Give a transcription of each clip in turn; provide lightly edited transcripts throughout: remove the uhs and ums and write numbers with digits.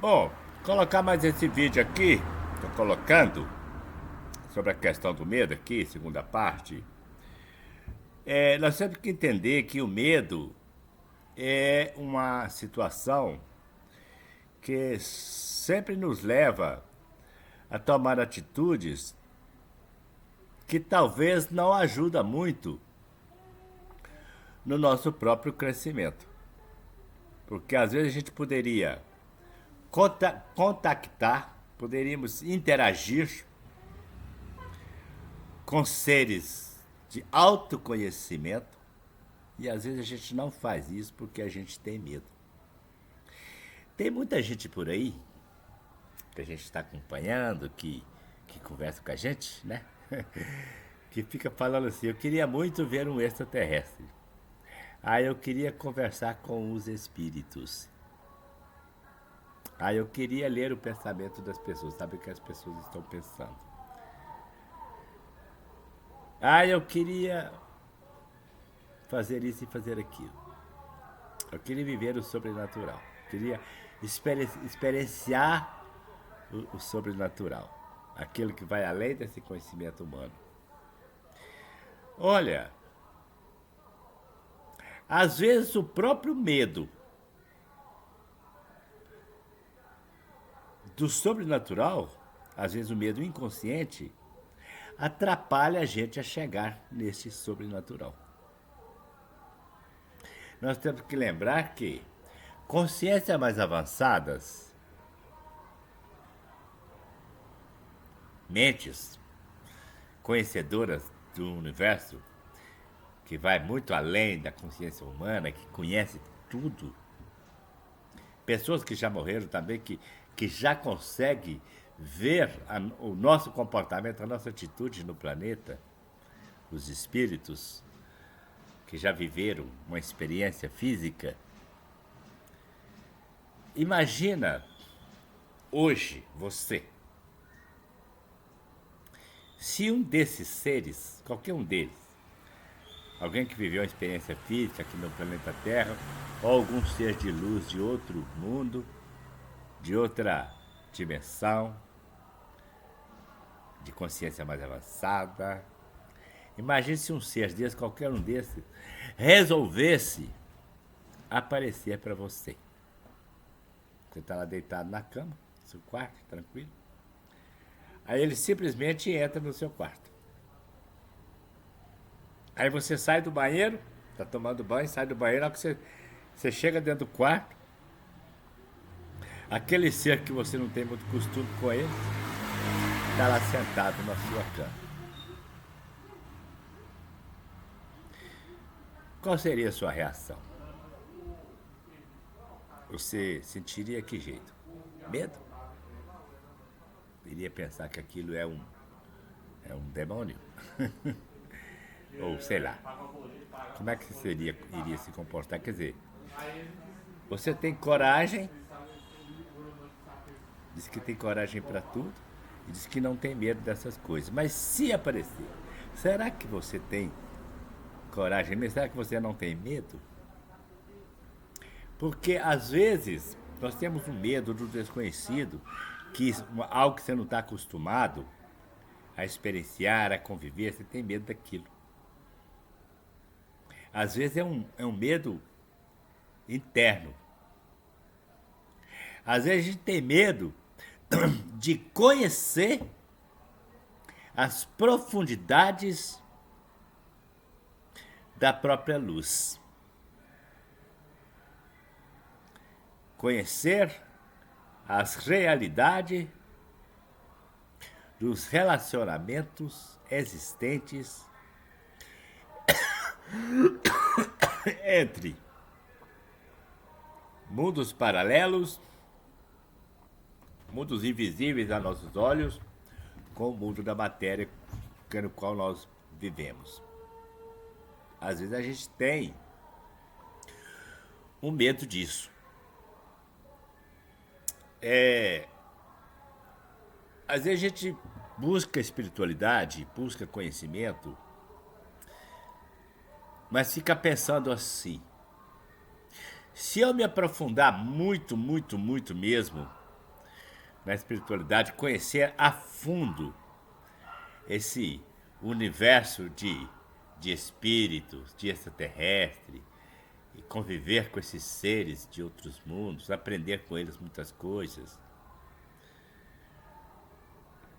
Bom, colocar mais esse vídeo aqui, estou colocando sobre a questão do medo aqui, segunda parte. Nós temos que entender que o medo é uma situação que sempre nos leva a tomar atitudes que talvez não ajudam muito no nosso próprio crescimento. Porque às vezes a gente poderia contactar, poderíamos interagir com seres de autoconhecimento e às vezes a gente não faz isso porque a gente tem medo. Tem muita gente por aí que a gente está acompanhando, que conversa com a gente, né? Que fica falando assim, eu queria muito ver um extraterrestre. Eu queria conversar com os espíritos. Eu queria ler o pensamento das pessoas, saber o que as pessoas estão pensando. Eu queria fazer isso e fazer aquilo. Eu queria viver o sobrenatural. Eu queria experienciar o sobrenatural. Aquilo que vai além desse conhecimento humano. Olha, às vezes o próprio medo do sobrenatural, às vezes o medo inconsciente, atrapalha a gente a chegar nesse sobrenatural. Nós temos que lembrar que consciências mais avançadas, mentes conhecedoras do universo, que vai muito além da consciência humana, que conhece tudo, pessoas que já morreram também, que já conseguem ver o nosso comportamento, a nossa atitude no planeta, os espíritos que já viveram uma experiência física. Imagina hoje você, se um desses seres, qualquer um deles, alguém que viveu uma experiência física aqui no planeta Terra, ou algum ser de luz de outro mundo, de outra dimensão, de consciência mais avançada. Imagine se um ser desse, qualquer um desses, resolvesse aparecer para você. Você está lá deitado na cama, no seu quarto, tranquilo. Aí ele simplesmente entra no seu quarto. Aí você sai do banheiro, tá tomando banho, sai do banheiro, na hora que você chega dentro do quarto, aquele ser que você não tem muito costume com ele, está lá sentado na sua cama. Qual seria a sua reação? Você sentiria que jeito? Medo? Iria pensar que aquilo é um demônio? Ou sei lá. Como é que você iria se comportar? Quer dizer, você tem coragem, diz que tem coragem para tudo, e diz que não tem medo dessas coisas. Mas se aparecer, será que você tem coragem mesmo? Será que você não tem medo? Porque às vezes nós temos um medo do desconhecido, algo que você não está acostumado a experienciar, a conviver, você tem medo daquilo. Às vezes é um medo interno. Às vezes a gente tem medo de conhecer as profundidades da própria luz. Conhecer as realidades dos relacionamentos existentes entre mundos paralelos, mundos invisíveis a nossos olhos, com o mundo da matéria no qual nós vivemos. Às vezes a gente tem um medo disso. Às vezes a gente busca espiritualidade, busca conhecimento, mas fica pensando assim: se eu me aprofundar muito, muito, muito mesmo na espiritualidade, conhecer a fundo esse universo de espíritos, de extraterrestre, e conviver com esses seres de outros mundos, aprender com eles muitas coisas.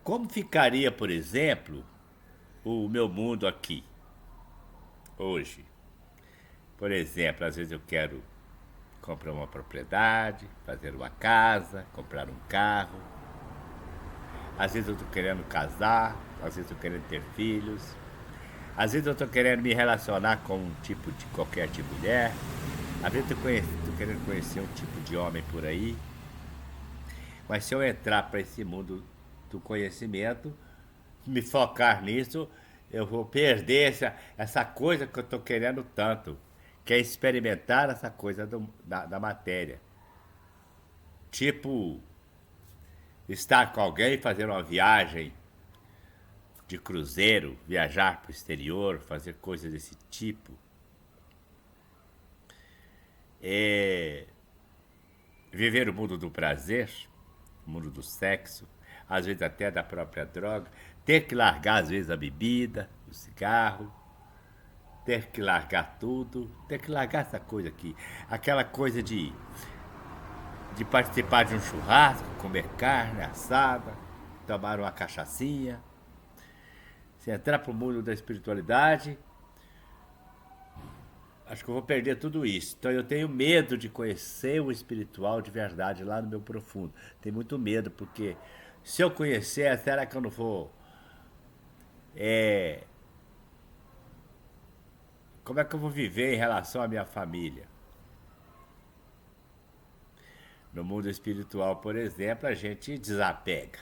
Como ficaria, por exemplo, o meu mundo aqui, hoje? Por exemplo, às vezes eu quero comprar uma propriedade, fazer uma casa, comprar um carro. Às vezes eu estou querendo casar, às vezes eu estou querendo ter filhos. Às vezes eu estou querendo me relacionar com um tipo de qualquer tipo de mulher. Às vezes eu estou querendo conhecer um tipo de homem por aí. Mas se eu entrar para esse mundo do conhecimento, me focar nisso, eu vou perder essa coisa que eu estou querendo tanto, que é experimentar essa coisa da matéria. Tipo, estar com alguém, fazer uma viagem de cruzeiro, viajar para o exterior, fazer coisas desse tipo. Viver o mundo do prazer, o mundo do sexo, às vezes até da própria droga, ter que largar às vezes a bebida, o cigarro, ter que largar tudo, ter que largar essa coisa aqui, aquela coisa de participar de um churrasco, comer carne assada, tomar uma cachaçinha. Se entrar para o mundo da espiritualidade, acho que eu vou perder tudo isso. Então eu tenho medo de conhecer o espiritual de verdade lá no meu profundo. Tenho muito medo, porque se eu conhecer, será que eu não vou... Como é que eu vou viver em relação à minha família? No mundo espiritual, por exemplo, a gente desapega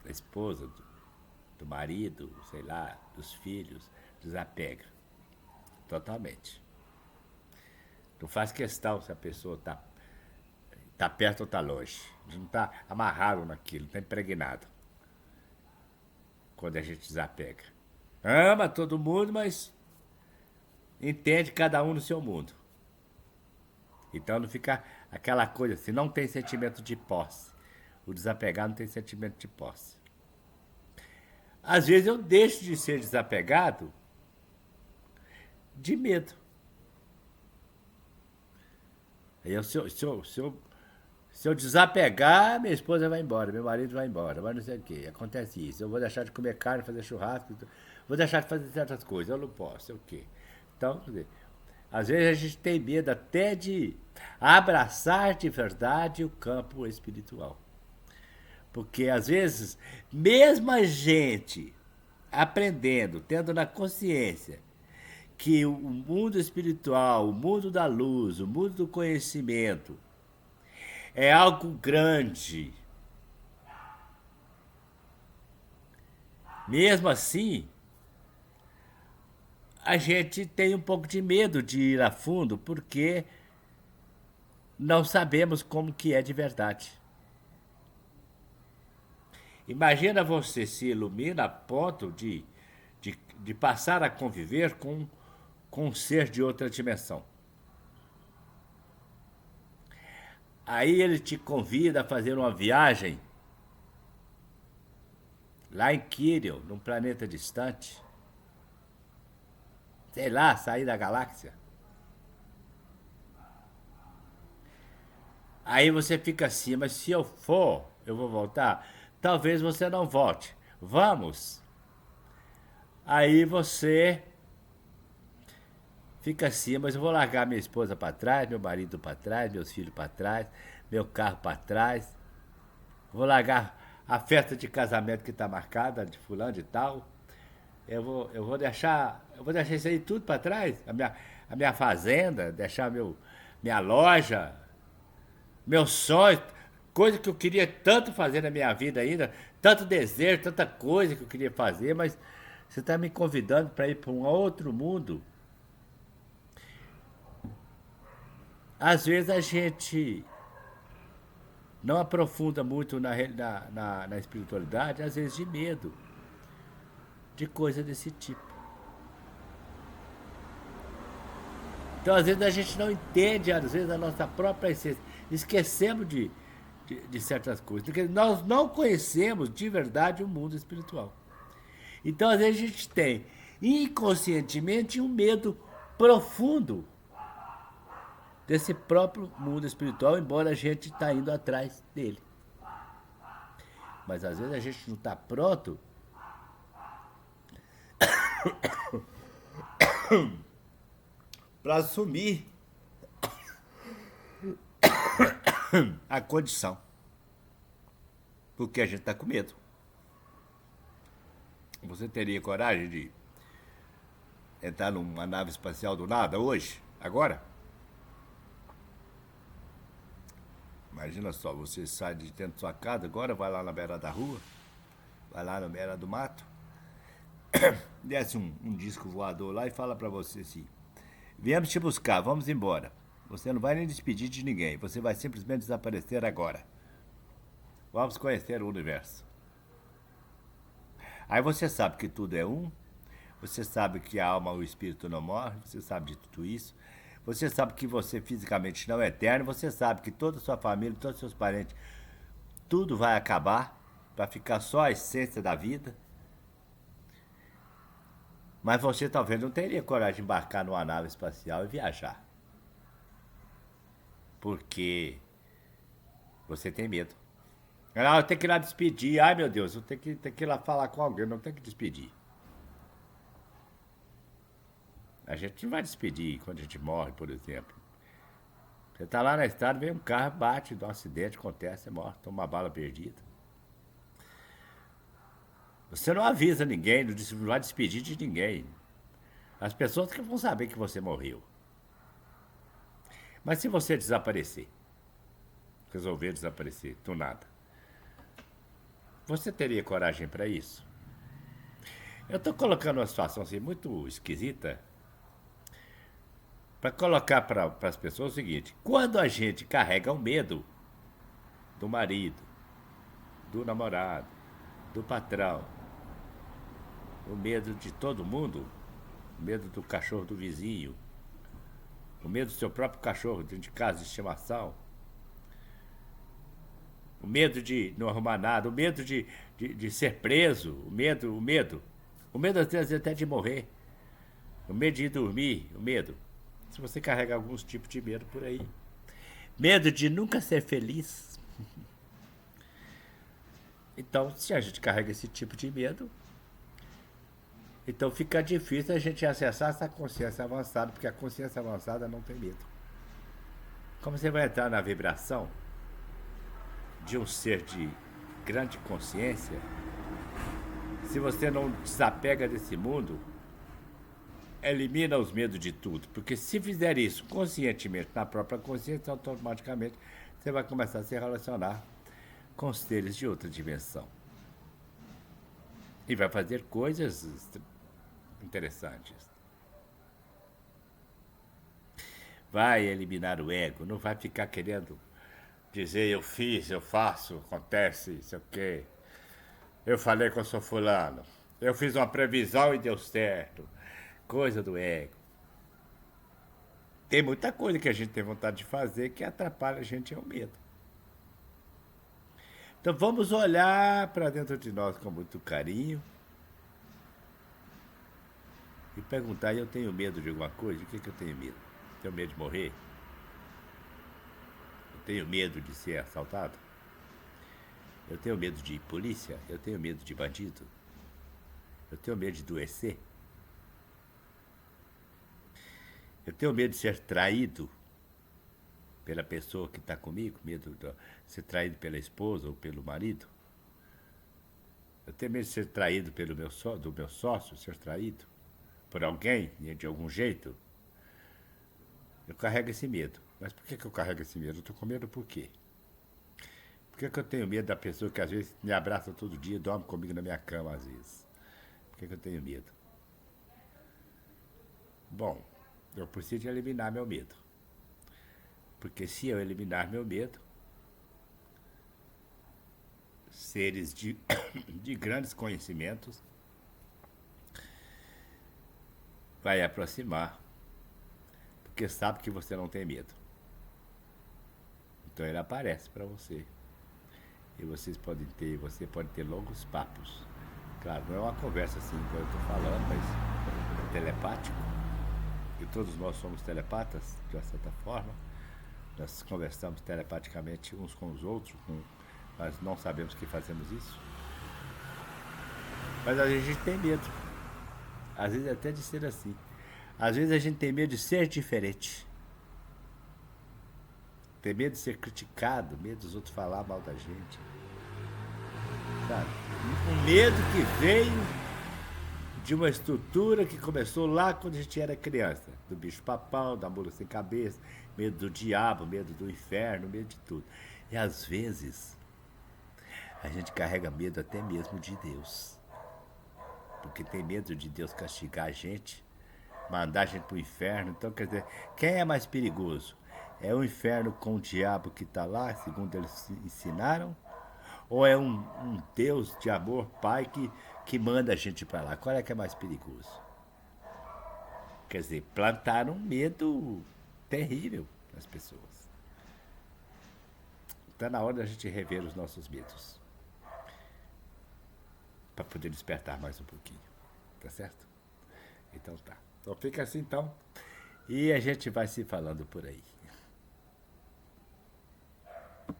da esposa, do marido, sei lá, dos filhos, desapega totalmente. Não faz questão se a pessoa tá perto ou tá longe. A gente não tá amarrado naquilo, tá impregnado. Quando a gente desapega. Ama todo mundo, mas entende cada um no seu mundo. Então não fica aquela coisa assim, não tem sentimento de posse. O desapegado não tem sentimento de posse. Às vezes eu deixo de ser desapegado de medo. Aí se eu desapegar, minha esposa vai embora, meu marido vai embora, mas não sei o que. Acontece isso. Eu vou deixar de comer carne, fazer churrasco, vou deixar de fazer certas coisas, eu não posso, sei o quê. Então, quer dizer, às vezes a gente tem medo até de abraçar de verdade o campo espiritual. Porque às vezes, mesmo a gente aprendendo, tendo na consciência que o mundo espiritual, o mundo da luz, o mundo do conhecimento é algo grande, mesmo assim, a gente tem um pouco de medo de ir a fundo, porque não sabemos como que é de verdade. Imagina você se ilumina a ponto de passar a conviver com um ser de outra dimensão. Aí ele te convida a fazer uma viagem lá em Quirion, num planeta distante. Sei lá, sair da galáxia. Aí você fica assim, mas se eu for, eu vou voltar? Talvez você não volte. Vamos. Aí você fica assim, mas eu vou largar minha esposa para trás, meu marido para trás, meus filhos para trás, meu carro para trás. Vou largar a festa de casamento que está marcada, de fulano e tal. Eu vou deixar isso aí tudo para trás, a minha fazenda, deixar minha loja, meu sonho, coisa que eu queria tanto fazer na minha vida ainda, tanto desejo, tanta coisa que eu queria fazer, mas você está me convidando para ir para um outro mundo. Às vezes a gente não aprofunda muito na espiritualidade, às vezes de medo de coisa desse tipo. Então às vezes a gente não entende, às vezes, a nossa própria essência. Esquecemos de de certas coisas. Porque nós não conhecemos de verdade o mundo espiritual. Então, às vezes, a gente tem inconscientemente um medo profundo desse próprio mundo espiritual, embora a gente está indo atrás dele. Mas às vezes a gente não está pronto para assumir a condição. Porque a gente está com medo. Você teria coragem de entrar numa nave espacial do nada hoje? Agora? Imagina só, você sai de dentro da sua casa, agora vai lá na beira da rua, vai lá na beira do mato, desce um disco voador lá e fala pra você assim: viemos te buscar, vamos embora. Você não vai nem despedir de ninguém, você vai simplesmente desaparecer agora. Vamos conhecer o universo. Aí você sabe que tudo é um, você sabe que a alma, o espírito não morre, você sabe de tudo isso. Você sabe que você fisicamente não é eterno, você sabe que toda a sua família, todos os seus parentes, tudo vai acabar, vai ficar só a essência da vida. Mas você talvez não teria coragem de embarcar numa nave espacial e viajar. Porque você tem medo. Ah, eu tenho que ir lá despedir. Ai, meu Deus, eu tenho que ir lá falar com alguém, não tenho que despedir. A gente não vai despedir quando a gente morre, por exemplo. Você tá lá na estrada, vem um carro, bate, dá um acidente, acontece, você morre, toma uma bala perdida. Você não avisa ninguém, não vai despedir de ninguém. As pessoas que vão saber que você morreu. Mas se você desaparecer, resolver desaparecer do nada, você teria coragem para isso? Eu tô colocando uma situação assim muito esquisita para colocar para as pessoas o seguinte: quando a gente carrega o medo do marido, do namorado, do patrão, o medo de todo mundo, o medo do cachorro do vizinho, o medo do seu próprio cachorro dentro de casa de estimação, o medo de não arrumar nada, o medo de ser preso, o medo às vezes até de morrer, o medo de ir dormir, o medo. Se você carrega alguns tipos de medo por aí. Medo de nunca ser feliz. Então, se a gente carrega esse tipo de medo, então fica difícil a gente acessar essa consciência avançada, porque a consciência avançada não tem medo. Como você vai entrar na vibração de um ser de grande consciência, se você não desapega desse mundo, elimina os medos de tudo, porque se fizer isso conscientemente, na própria consciência, automaticamente você vai começar a se relacionar com os seres de outra dimensão. E vai fazer coisas interessantes. Vai eliminar o ego, não vai ficar querendo dizer eu fiz, eu faço, acontece, sei o quê. Eu falei que eu sou fulano, eu fiz uma previsão e deu certo. Coisa do ego. Tem muita coisa que a gente tem vontade de fazer que atrapalha a gente, é o medo. Então vamos olhar para dentro de nós com muito carinho e perguntar: eu tenho medo de alguma coisa? O que eu tenho medo? Tenho medo de morrer? Eu tenho medo de ser assaltado? Eu tenho medo de polícia? Eu tenho medo de bandido? Eu tenho medo de adoecer? Eu tenho medo de ser traído pela pessoa que está comigo, medo de ser traído pela esposa ou pelo marido. Eu tenho medo de ser traído do meu sócio, ser traído por alguém, de algum jeito. Eu carrego esse medo. Mas por que eu carrego esse medo? Eu estou com medo por quê? Por que eu tenho medo da pessoa que às vezes me abraça todo dia e dorme comigo na minha cama às vezes? Por que eu tenho medo? Bom, eu preciso eliminar meu medo. Porque se eu eliminar meu medo, seres de grandes conhecimentos vai aproximar, porque sabe que você não tem medo. Então ele aparece para você E você pode ter longos papos. Claro, não é uma conversa assim que eu estou falando, mas é telepático. E todos nós somos telepatas, de uma certa forma. Nós conversamos telepaticamente uns com os outros, mas não sabemos que fazemos isso. Mas a gente tem medo. Às vezes até de ser assim. Às vezes a gente tem medo de ser diferente. Tem medo de ser criticado, medo dos outros falar mal da gente. Sabe? Um medo que veio de uma estrutura que começou lá quando a gente era criança. Do bicho papão, da mula sem cabeça, medo do diabo, medo do inferno, medo de tudo. E às vezes a gente carrega medo até mesmo de Deus. Porque tem medo de Deus castigar a gente, mandar a gente pro inferno. Então, quer dizer, quem é mais perigoso? É o inferno com o diabo que está lá, segundo eles ensinaram? Ou é um Deus de amor, Pai, que manda a gente para lá? Qual é que é mais perigoso? Quer dizer, plantaram um medo terrível nas pessoas. Está na hora da gente rever os nossos medos. Para poder despertar mais um pouquinho. Tá certo? Então tá. Então fica assim então. E a gente vai se falando por aí.